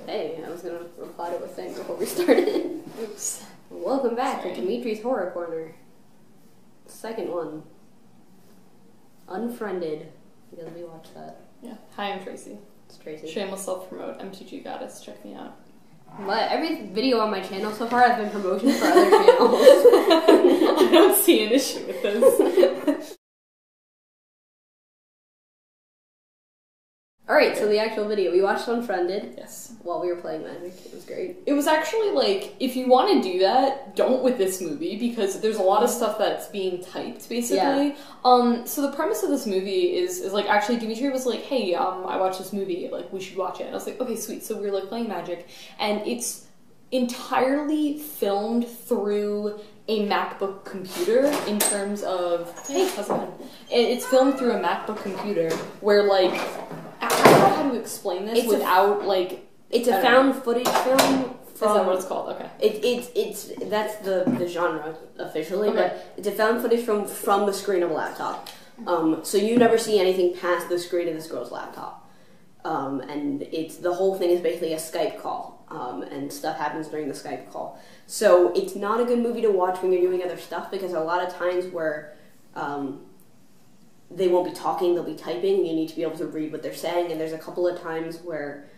Hey, I was gonna reply to a thing before we started. Oops. Welcome back to Dimitri's Horror Corner. Second one. UnFriended. Because we watched that. Yeah. Hi, I'm Tracy. It's Tracy. Shameless self-promote. MTG Goddess. Check me out. But every video on my channel so far has been promotion for other channels. I don't see an issue with this. Alright, so the actual video. We watched UnFriended. Yes. While we were playing Magic. It was great. It was actually, like, if you want to do that, don't with this movie, because there's a lot of stuff that's being typed, basically. Yeah. So the premise of this movie is like, actually, Dimitri was like, hey, I watched this movie, like, we should watch it. And I was like, okay, sweet. So we were, like, playing Magic, and it's entirely filmed through a MacBook computer in terms of, hey, how's it going? It's filmed through a MacBook computer where, like, I don't know how to explain this without, like... It's a found footage film. Is that what it's called? Okay. It's that's the genre officially, okay. But it's a found footage from the screen of a laptop. So you never see anything past the screen of this girl's laptop. And the whole thing is basically a Skype call. And stuff happens during the Skype call. So it's not a good movie to watch when you're doing other stuff, because a lot of times where they won't be talking, they'll be typing, and you need to be able to read what they're saying. And there's a couple of times where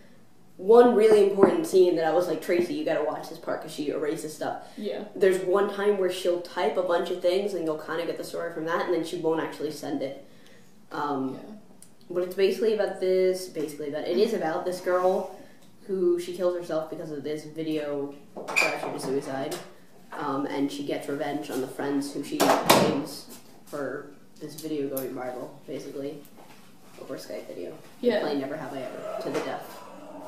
one really important scene that I was like, Tracy, you gotta watch this part because she erases stuff. Yeah. There's one time where she'll type a bunch of things and you'll kind of get the story from that, and then she won't actually send it. But it's basically about this, it is about this girl who she kills herself because of this video pressure to suicide. And she gets revenge on the friends who she blames for this video going viral, basically, over a Skype video. Yeah. Play Never Have I Ever, to the death.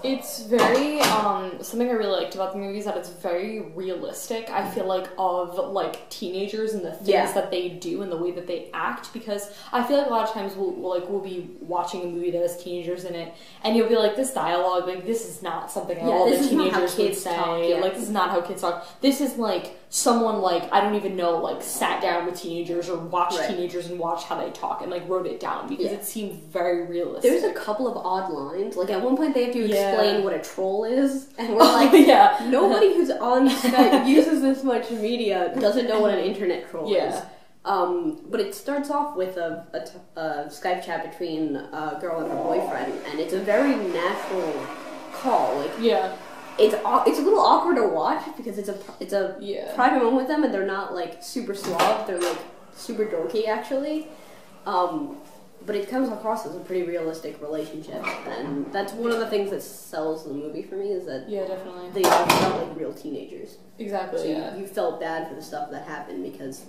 It's very, something I really liked about the movie is that it's very realistic, I feel like, of, like, teenagers and the things that they do and the way that they act, because I feel like a lot of times we'll be watching a movie that has teenagers in it, and you'll be like, this dialogue, like, this is not something at all that teenagers would say, like, this is not how kids talk. This is, like, someone, like, I don't even know, like, sat down with teenagers or watched teenagers and watched how they talk and, like, wrote it down, because it seemed very realistic. There's a couple of odd lines. Like, at one point they have to explain what a troll is, and we're like, nobody who's on Skype uses this much media doesn't know what an internet troll is. But it starts off with a Skype chat between a girl and her boyfriend, and it's a very natural call. Like, it's a little awkward to watch because it's a private moment with them, and they're not like super suave. They're like super dorky, actually. But it comes across as a pretty realistic relationship, and that's one of the things that sells the movie for me, is that they all felt like real teenagers. Exactly. So you felt bad for the stuff that happened because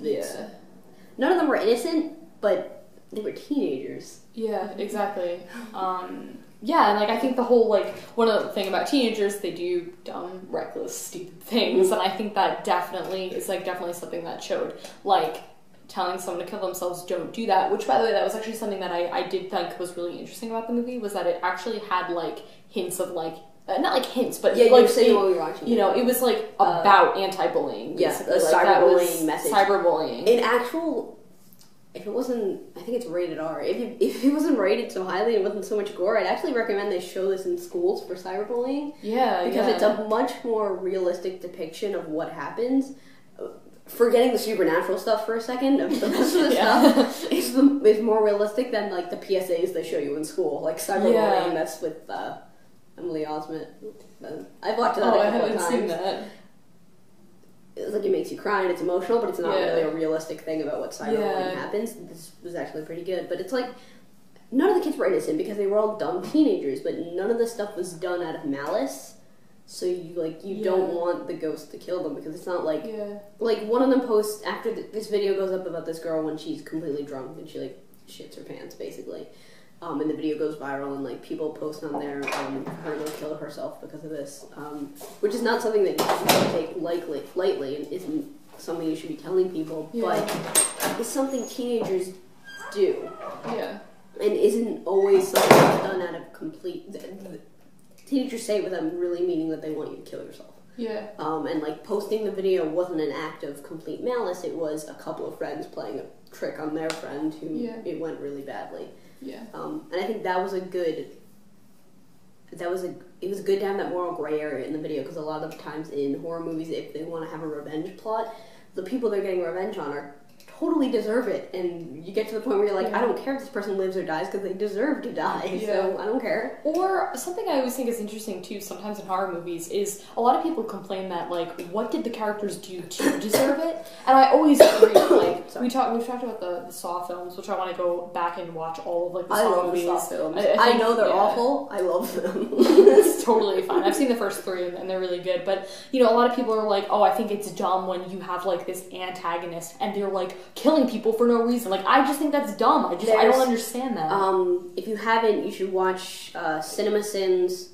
none of them were innocent, but they were teenagers. Yeah, exactly. Yeah, and, like, I think the whole, like, one of the thing about teenagers, they do dumb, reckless, stupid things, and I think that definitely is, like, definitely something that showed, like, telling someone to kill themselves, don't do that, which, by the way, that was actually something that I did think was really interesting about the movie, was that it actually had, like, hints of, like, not like hints, but like, what we were watching, you know, it was, like, about anti-bullying, basically. Yeah, like, cyberbullying message. Cyberbullying. In actual... If it wasn't, I think it's rated R. If it wasn't rated so highly and wasn't so much gore, I'd actually recommend they show this in schools for cyberbullying. Yeah, because it's a much more realistic depiction of what happens. Forgetting the supernatural stuff for a second, the rest of the stuff is more realistic than, like, the PSAs they show you in school. Like, cyberbullying, that's with Emily Osment. I've watched that a couple of times. I haven't seen that. It's like, it makes you cry and it's emotional, but it's not really a realistic thing about what cyberbullying happens. This was actually pretty good, but it's like, none of the kids were innocent because they were all dumb teenagers, but none of the stuff was done out of malice, so you don't want the ghost to kill them, because it's not like, like, one of them posts, after this video goes up about this girl when she's completely drunk, and she, like, shits her pants, basically. And the video goes viral, and, like, people post on there her to kill herself because of this, which is not something that you should take lightly, and isn't something you should be telling people, but it's something teenagers do. Yeah. And isn't always something that's done out of complete... Teenagers say it without really meaning that they want you to kill yourself. Yeah. And, like, posting the video wasn't an act of complete malice, it was a couple of friends playing a trick on their friend who it went really badly. Yeah. And I think that was a good it was good to have that moral gray area in the video, because a lot of times in horror movies, if they want to have a revenge plot, the people they're getting revenge on are totally deserve it, and you get to the point where you're like, I don't care if this person lives or dies, because they deserve to die, so I don't care. Or something I always think is interesting too, sometimes in horror movies, is a lot of people complain that, like, what did the characters do to deserve it? And I always agree. Like, we've talked about the Saw films, which I want to go back and watch all of, like, the Saw movies. The Saw films. I know they're awful. I love them. It's totally fine. I've seen the first 3 and they're really good. But, you know, a lot of people are like, oh, I think it's dumb when you have, like, this antagonist and they're, like, killing people for no reason. Like, I just think that's dumb. I don't understand that. If you haven't, you should watch CinemaSins,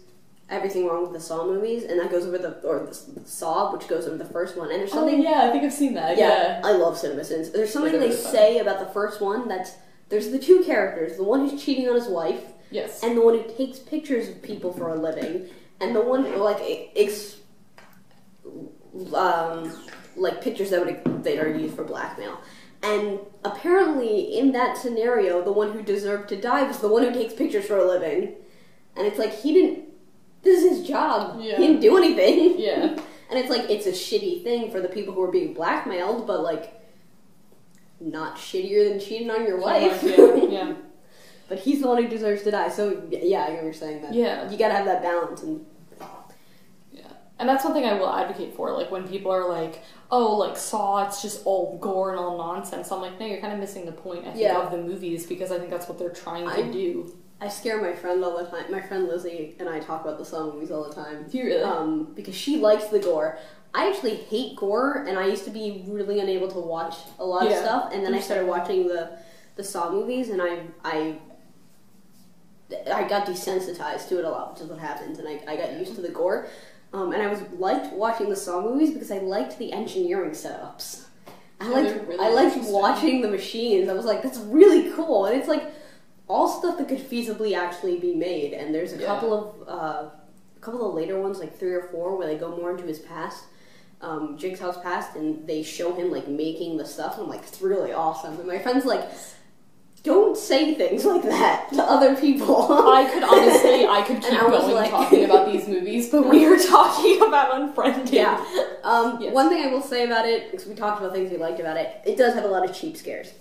Everything Wrong with the Saw movies, and that goes over the Saw, which goes over the first one. And there's something... Oh, yeah, I think I've seen that. Yeah, I love CinemaSins. There's something they say about the first one there's the 2 characters, the one who's cheating on his wife, yes, and the one who takes pictures of people for a living, and the one who, like pictures that are used for blackmail. And apparently, in that scenario, the one who deserved to die was the one who takes pictures for a living. And it's like, this is his job. Yeah. He didn't do anything. Yeah. And it's like, it's a shitty thing for the people who are being blackmailed, but, like, not shittier than cheating on your wife. Yeah. But he's the one who deserves to die. So, yeah, I get what you're saying. That you gotta have that balance. And that's one thing I will advocate for, like, when people are like, oh, like, Saw, it's just all gore and all nonsense. I'm like, no, you're kind of missing the point, I think, of the movies, because I think that's what they're trying to do. I scare my friend all the time. My friend Lizzie and I talk about the Saw movies all the time. Do you really? Because she likes the gore. I actually hate gore, and I used to be really unable to watch a lot of stuff, and then I started watching the Saw movies, and I got desensitized to it a lot, which is what happens, and I got used to the gore. And I liked watching the Saw movies because I liked the engineering setups. I liked watching the machines. I was like, that's really cool. And it's like all stuff that could feasibly actually be made. And there's a couple of later ones, like 3 or 4, where they go more into his past, Jigsaw's past, and they show him like making the stuff. And I'm like, it's really awesome. And my friend's like, don't say things like that to other people. I could keep going talking about these movies, but we were talking about Unfriended. Yeah. One thing I will say about it, because we talked about things we liked about it, it does have a lot of cheap scares.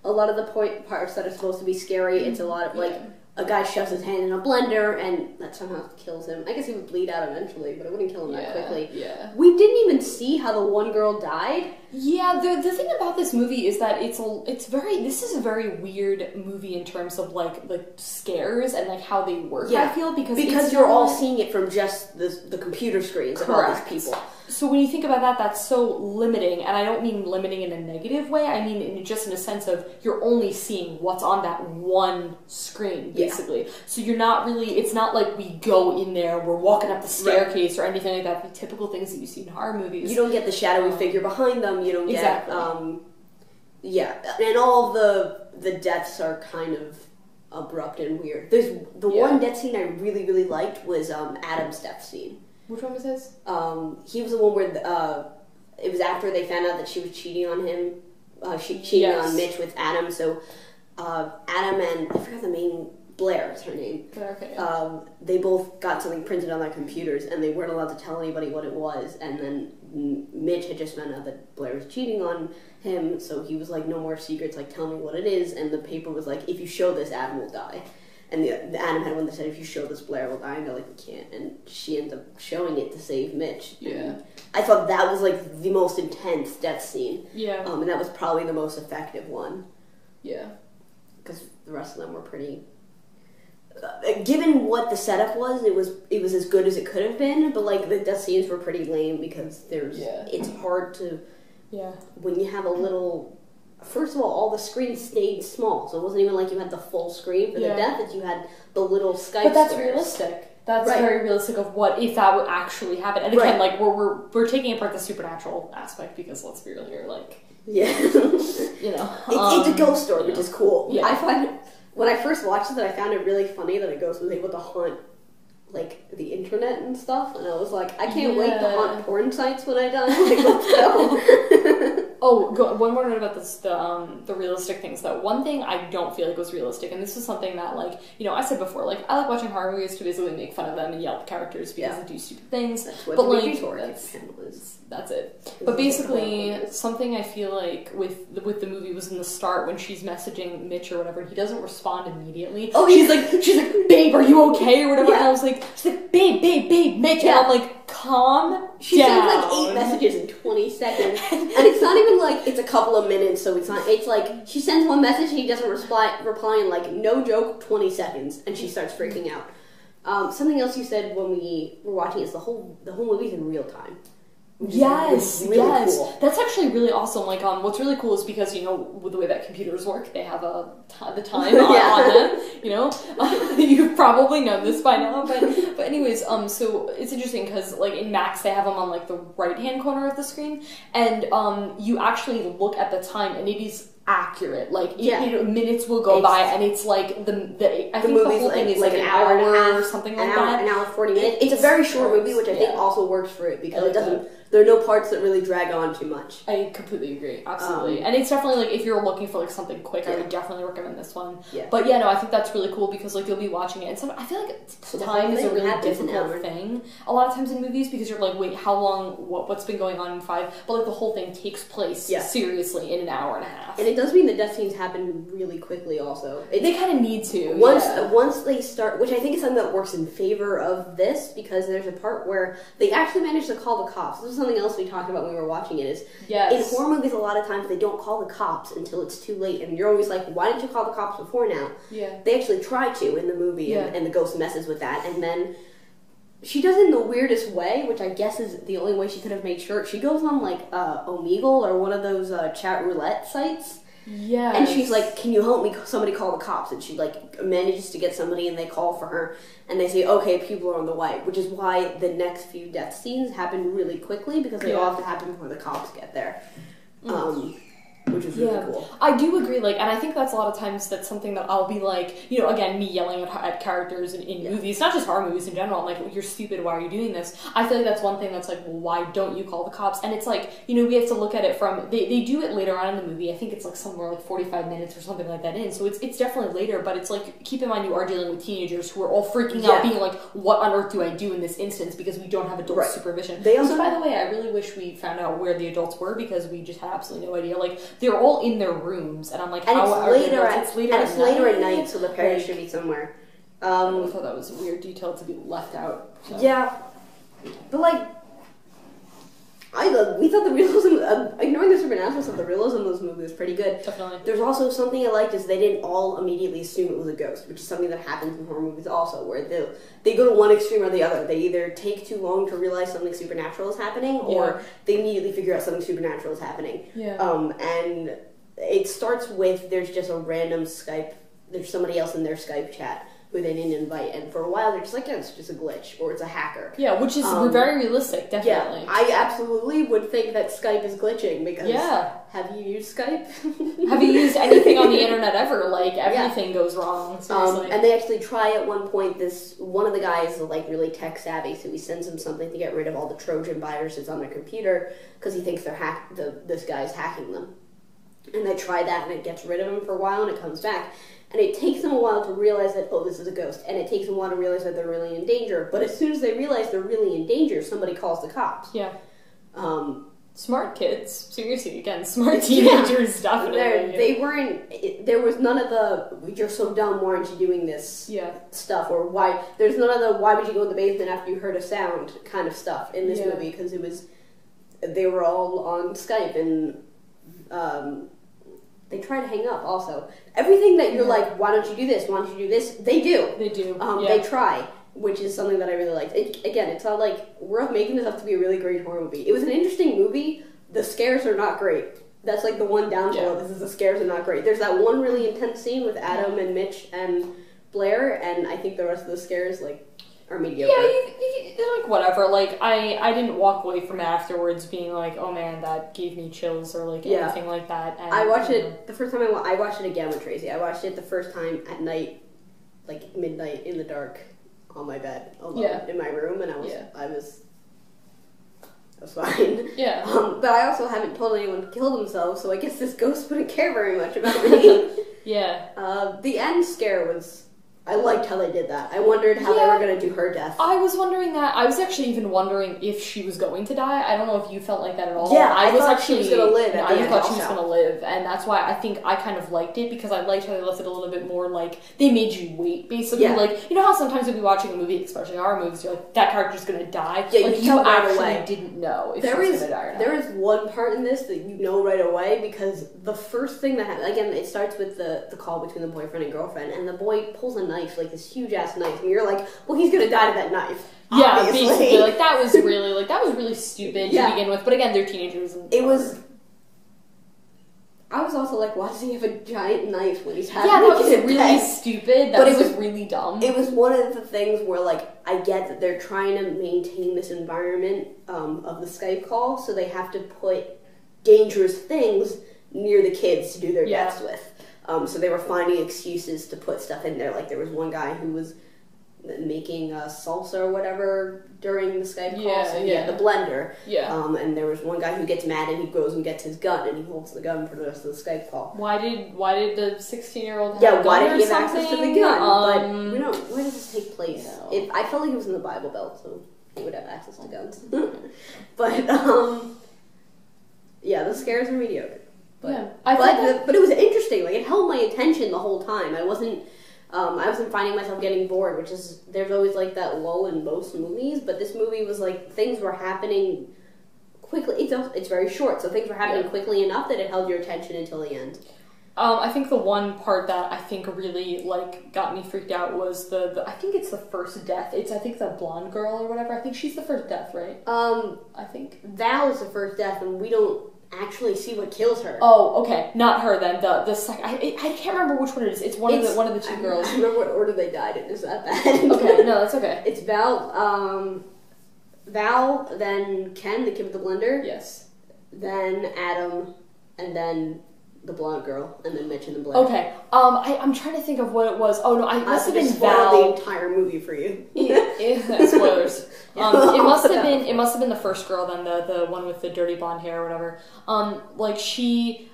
A lot of the parts that are supposed to be scary, it's a lot of, like, a guy shoves his hand in a blender, and that somehow kills him. I guess he would bleed out eventually, but it wouldn't kill him that quickly. Yeah. We didn't even see how the one girl died. Yeah, the thing about this movie is that this is a very weird movie in terms of, like scares and, like, how they work, I feel, because you're all seeing it from just the computer screens of all these people. So when you think about that, that's so limiting, and I don't mean limiting in a negative way, I mean just in a sense of you're only seeing what's on that one screen, basically. So you're not really, it's not like we go in there, we're walking up the staircase or anything like that, the typical things that you see in horror movies. You don't get the shadowy figure behind them, you don't get, and all the deaths are kind of abrupt and weird. There's one death scene I really, really liked was Adam's death scene. Which one was his? He was the one where it was after they found out that she was cheating on him. She cheated on Mitch with Adam. So Adam and I forgot the main, Blair is her name. Blair, okay. They both got something printed on their computers, and they weren't allowed to tell anybody what it was. And then Mitch had just found out that Blair was cheating on him, so he was like, "No more secrets. Like, tell me what it is." And the paper was like, "If you show this, Adam will die." And the Adam had one that said, "If you show this, Blair will die." And they're like, "We can't." And she ends up showing it to save Mitch. Yeah. And I thought that was like the most intense death scene. Yeah. And that was probably the most effective one. Yeah. Because the rest of them were pretty. Given what the setup was, it was as good as it could have been. But like the death scenes were pretty lame because it's hard to. Yeah. When you have a little. First of all the screens stayed small, so it wasn't even like you had the full screen for the death, that you had the little Skype But that's squares. realistic. That's very realistic of what if that would actually happen. And again, like we're taking apart the supernatural aspect because let's be real here, like you know, it's a ghost story, which is cool. Yeah. I find when I first watched it, I found it really funny that a ghost was able to haunt like the internet and stuff, and I was like, I can't wait to haunt porn sites when I die. Like, let's go. One more note about this, the realistic things, though. One thing I don't feel like was realistic, and this is something that, like, you know, I said before, like, I like watching horror movies to basically make fun of them and yell at the characters because they do stupid things. That's what but, the like, that's it. But basically, something I feel like with the movie was in the start when she's messaging Mitch or whatever, he doesn't respond immediately. Oh, she's like, babe, are you okay? Or whatever. Yeah. And I was like, she's like, babe, Mitch. Yeah. And I'm like, calm She down. sends like 8 messages in 20 seconds. And it's not even like it's a couple of minutes, so it's not. It's like she sends one message and he doesn't reply in like, no joke, 20 seconds. And she starts freaking out. Something else you said when we were watching is the whole movie's in real time. Yes, really cool. That's actually really awesome. Like, what's really cool is because, you know, with the way that computers work, they have the time on them, you know? You've probably known this by now, but anyways, so it's interesting because, like, in Max, they have them on, like, the right-hand corner of the screen, and, you actually look at the time, and it is accurate. Like, minutes will go by, and it's like, I think the whole thing is like an hour and a half, or something like that. An hour 40 minutes. It's a very short movie, which I think also works for it, because it doesn't... There are no parts that really drag on too much. I completely agree. Absolutely. And it's definitely, like, if you're looking for, like, something quick, I would definitely recommend this one. Yeah. But, yeah, no, I think that's really cool because, like, you'll be watching it. And I feel like time is a really difficult thing a lot of times in movies because you're like, wait, how long, what's been going on in 5? But, like, the whole thing takes place seriously in an hour and a half. And it does mean the death scenes happen really quickly also. They kind of need to. Once they start, which I think is something that works in favor of this, because there's a part where they actually manage to call the cops. This is something else we talked about when we were watching it, is in horror movies a lot of times they don't call the cops until it's too late, and you're always like, why didn't you call the cops before now? Yeah. They actually try to in the movie, and the ghost messes with that, and then she does it in the weirdest way, which I guess is the only way she could have made sure. She goes on like Omegle or one of those chat roulette sites. Yeah. And she's like, can you help me? Somebody call the cops. And she like manages to get somebody, and they call for her, and they say, okay, people are on the way, which is why the next few death scenes happen really quickly, because they all have to happen before the cops get there. Which is really cool. I do agree, like, and I think that's a lot of times that's something that I'll be like, you know, again, me yelling at characters in movies, not just horror movies in general. I'm like, well, you're stupid, why are you doing this? I feel like that's one thing that's like, well, why don't you call the cops? And it's like, you know, we have to look at it from, they do it later on in the movie. I think it's like somewhere like 45 minutes or something like that in, so it's definitely later, but it's like, keep in mind you are dealing with teenagers who are all freaking out, being like, what on earth do I do in this instance, because we don't have adult supervision. They also, by the way, I really wish we found out where the adults were, because we just had absolutely no idea. Like, they're all in their rooms, and I'm like, it's later at night, so the parents should be somewhere. I thought that was a weird detail to be left out. So. Yeah, but like, we thought the realism, ignoring the supernatural stuff, the realism of this movie was pretty good. Definitely. There's also something I liked is they didn't all immediately assume it was a ghost, which is something that happens in horror movies also, where they go to one extreme or the other. They either take too long to realize something supernatural is happening, or they immediately figure out something supernatural is happening. Yeah. And it starts with, there's just a random Skype, there's somebody else in their Skype chat who they didn't invite, and for a while they're just like, yeah, it's just a glitch, or it's a hacker. Yeah, which is very realistic, definitely. Yeah, I absolutely would think that Skype is glitching, because have you used Skype? Have you used anything on the internet ever? Like, everything goes wrong, seriously. And they actually try at one point, one of the guys is like really tech savvy, so he sends them something to get rid of all the Trojan viruses on their computer, because he thinks this guy's hacking them. And they try that, and it gets rid of him for a while, and it comes back. And it takes them a while to realize that, oh, this is a ghost. And it takes them a while to realize that they're really in danger. But as soon as they realize they're really in danger, somebody calls the cops. Yeah. Smart kids. Seriously, again, smart teenagers, definitely. They weren't, there was none of the, you're so dumb, why aren't you doing this stuff? Or there's none of the, why would you go in the basement after you heard a sound kind of stuff in this movie. Because they were all on Skype, and they try to hang up also. Everything that you're like, why don't you do this? Why don't you do this? They do. They do. They try, which is something that I really liked. Again, it's not like we're making this up to be a really great horror movie. It was an interesting movie. The scares are not great. That's like the one downfall of this, is the scares are not great. There's that one really intense scene with Adam and Mitch and Blair, and I think the rest of the scares are mediocre. Yeah, like whatever. Like I didn't walk away from it afterwards being like, oh man, that gave me chills or like anything like that. And, I watched it the first time I watched it again with Tracy. I watched it the first time at night, like midnight in the dark, on my bed alone in my room, and I That's fine. Yeah. But I also haven't told anyone to kill themselves, so I guess this ghost wouldn't care very much about me. Yeah. The end scare was... I liked how they did that. I wondered how they were going to do her death. I was wondering that. I was actually even wondering if she was going to die. I don't know if you felt like that at all. Yeah, I thought she was going to live. I thought she was going to live, and that's why I think I kind of liked it, because I liked how they left it a little bit more like they made you wait, basically. Yeah. Like, you know how sometimes you'll be watching a movie, especially horror movies, you're like, that character's going to die. Yeah, like, you actually didn't know if she was going to die or not. There is one part in this that you know right away, because the first thing that happens, again, it starts with the call between the boyfriend and girlfriend, and the boy pulls a knife, like this huge ass knife, and you're like, well, he's gonna die to that knife. Yeah, obviously. Basically, like that was really stupid to begin with. But again, they're teenagers. And it was. I was also like, why does he have a giant knife when he's having? Yeah, that was really stupid. That was really dumb. It was one of the things where, like, I get that they're trying to maintain this environment of the Skype call, so they have to put dangerous things near the kids to do their deaths with. So they were finding excuses to put stuff in there. Like, there was one guy who was making salsa or whatever during the Skype call. So he had the blender. Yeah. And there was one guy who gets mad and he goes and gets his gun and he holds the gun for the rest of the Skype call. Why did the 16-year-old have a gun? Why did he have access to the gun? But we don't. Where does this take place? I felt like it was in the Bible Belt, so he would have access to guns. But the scares were mediocre. But, but it was interesting. Like, it held my attention the whole time. I wasn't finding myself getting bored, which is, there's always like that lull in most movies, but this movie was like, things were happening quickly. It's very short, so things were happening quickly enough that it held your attention until the end. I think the one part that I think really, like, got me freaked out was the I think it's the first death. I think the blonde girl or whatever. I think she's the first death, right? I think Val is the first death, and we don't actually see what kills her. Oh, okay, not her then. The second, I can't remember which one it is. It's one of the two girls. I don't remember what order they died in. Is that bad? Okay, no, that's okay. It's Val, then Ken, the kid with the blender. Yes. Then Adam, and then the blonde girl, and then Mitch and the blender. Okay. I'm trying to think of what it was. Oh no, it must have been Val. The entire movie for you. Spoilers. It must have been the first girl then, the one with the dirty blonde hair or whatever.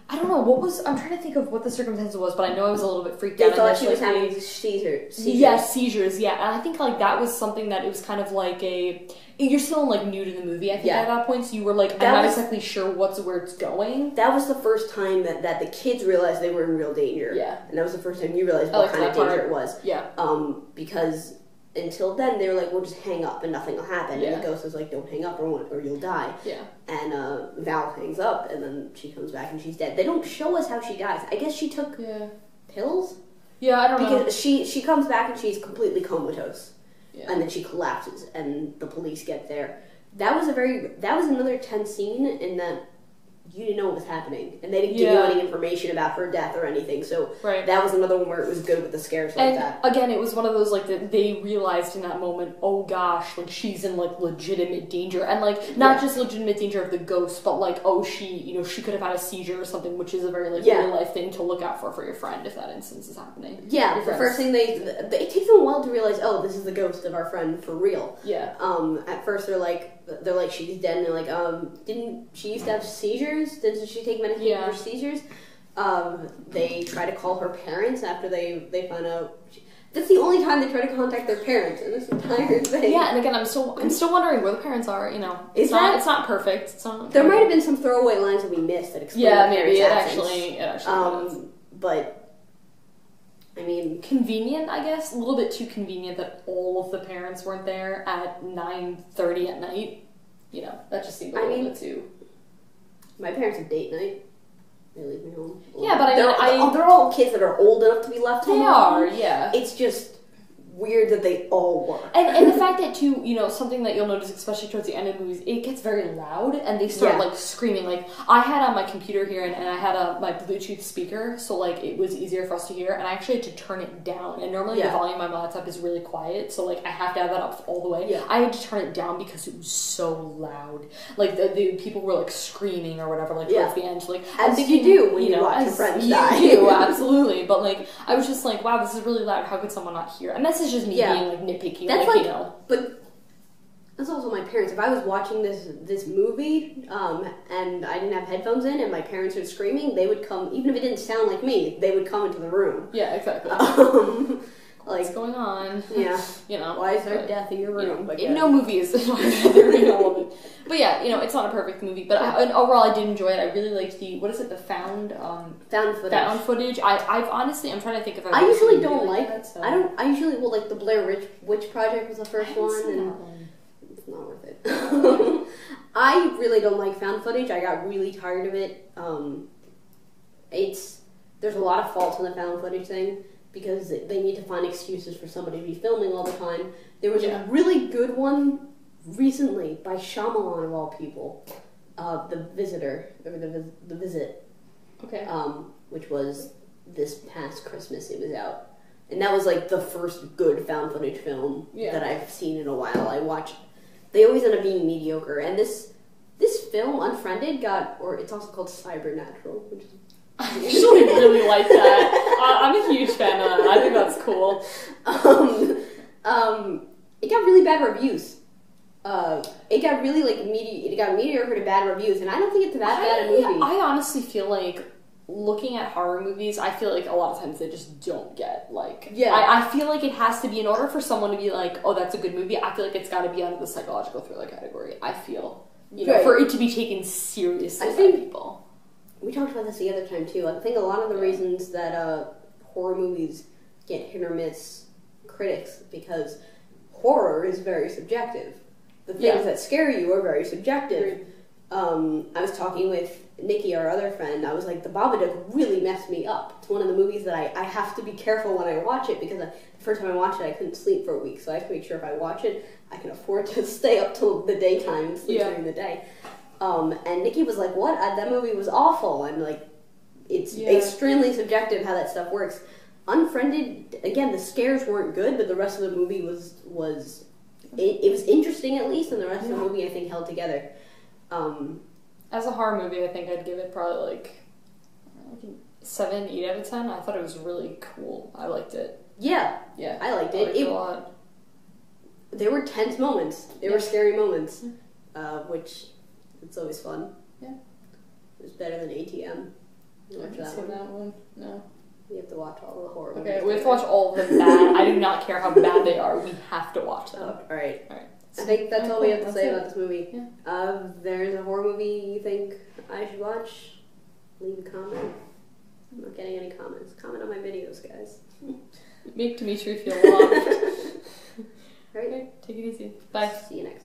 I don't know what was. I'm trying to think of what the circumstances was, but I know I was a little bit freaked out. They thought she was having seizures. Yeah, seizures. Yeah, and I think like that was something that it was kind of like a. You're still like new to the movie, I think, at that point. So you were like, I'm not exactly sure where it's going. That was the first time that the kids realized they were in real danger. Yeah, and that was the first time you realized what kind of danger it was. Yeah. Because until then they were like, we'll just hang up and nothing will happen. Yeah. And the ghost was like, don't hang up or you'll die. Yeah. And Val hangs up and then she comes back and she's dead. They don't show us how she dies. I guess she took pills. Yeah, I don't know. Because she comes back and she's completely comatose. Yeah. And then she collapses, and the police get there. That was another tense scene in that you didn't know what was happening, and they didn't give you any information about her death or anything. So that was another one where it was good with the scares like that. Again, it was one of those like that they realized in that moment, oh gosh, like she's in like legitimate danger, and like not just legitimate danger of the ghost, but like she could have had a seizure or something, which is a very like real life thing to look out for your friend if that instance is happening. Yeah, the first thing it takes them a while to realize, oh, this is the ghost of our friend for real. Yeah. At first they're like she's dead, and they're like, didn't she used to have seizures? Did she take medication for seizures? They try to call her parents after they find out. That's the only time they try to contact their parents in this entire thing. Yeah, and again, I'm still wondering where the parents are. You know, it's not perfect. It's not. There might have been some throwaway lines that we missed that explain. Yeah, maybe it actually. But I mean, convenient, I guess. A little bit too convenient that all of the parents weren't there at 9:30 at night. You know, that just seemed a little bit too. My parents have date night. They leave me home. Yeah, but they're all kids that are old enough to be left home. They are, yeah. It's just weird that they all were. And the fact that too, something that you'll notice, especially towards the end of the movies, it gets very loud and they start like screaming. Like I had on my computer here and I had my Bluetooth speaker, so like it was easier for us to hear, and I actually had to turn it down. And normally the volume on my laptop is really quiet, so like I have to have that up all the way. Yeah. I had to turn it down because it was so loud. Like the people were like screaming or whatever, like towards the end. Like as you do when you watch your friends die. You do, absolutely. But like I was just like, wow, this is really loud. How could someone not hear? And that's just me being like nitpicky. That's like. But That's also my parents. If I was watching this movie, and I didn't have headphones in, and my parents were screaming, they would come. Even if it didn't sound like me, they would come into the room. Yeah, exactly. What's going on? Yeah. You know. Why is there death in your room? No movie is all of it. But yeah, it's not a perfect movie. But overall, I did enjoy it. I really liked the found footage. I've honestly, I'm trying to think if I usually don't like that. So. I usually will like the Blair Witch Project was the first one, and it's not worth it. I really don't like found footage. I got really tired of it. There's a lot of faults in the found footage thing, because they need to find excuses for somebody to be filming all the time. There was a really good one recently by Shyamalan, of all people, The Visitor, or The Visit. Okay. Which was this past Christmas it was out. And that was like the first good found footage film that I've seen in a while. I watched. They always end up being mediocre. And this film, UnFriended, it's also called CyberNatural, which is I actually really like that. I'm a huge fan of that. I think that's cool. It got really bad reviews. It got really it got mediocre to bad reviews, and I don't think it's that bad a movie. I honestly feel like, looking at horror movies, I feel like a lot of times they just don't get I feel like it has to be, in order for someone to be like, oh, that's a good movie, I feel like it's got to be under the psychological thriller category. I feel for it to be taken seriously by people. We talked about this the other time, too. I think a lot of the reasons that horror movies get hit or miss critics, because horror is very subjective. The things that scare you are very subjective. I was talking with Nikki, our other friend. I was like, The Babadook really messed me up. It's one of the movies that I have to be careful when I watch it, because the first time I watched it, I couldn't sleep for a week. So I have to make sure if I watch it, I can afford to stay up till the daytime and sleep during the day. And Nikki was like, what? That movie was awful. And like, it's extremely subjective how that stuff works. UnFriended, again, the scares weren't good, but the rest of the movie was interesting at least, and the rest of the movie I think held together. As a horror movie, I think I'd give it probably like 7, 8 out of 10. I thought it was really cool. I liked it. Yeah, I liked it. A lot. There were tense moments. There were scary moments, which it's always fun. Yeah, it was better than ATM. I haven't seen that one. No. We have to watch all the horror movies. Okay, we have to watch all of them bad. I do not care how bad they are. We have to watch them. All right. I think that's all we have to say about this movie. Yeah. There's a horror movie you think I should watch? Leave a comment. I'm not getting any comments. Comment on my videos, guys. Make Dimitri feel loved. All right. Take it easy. Bye. See you next time.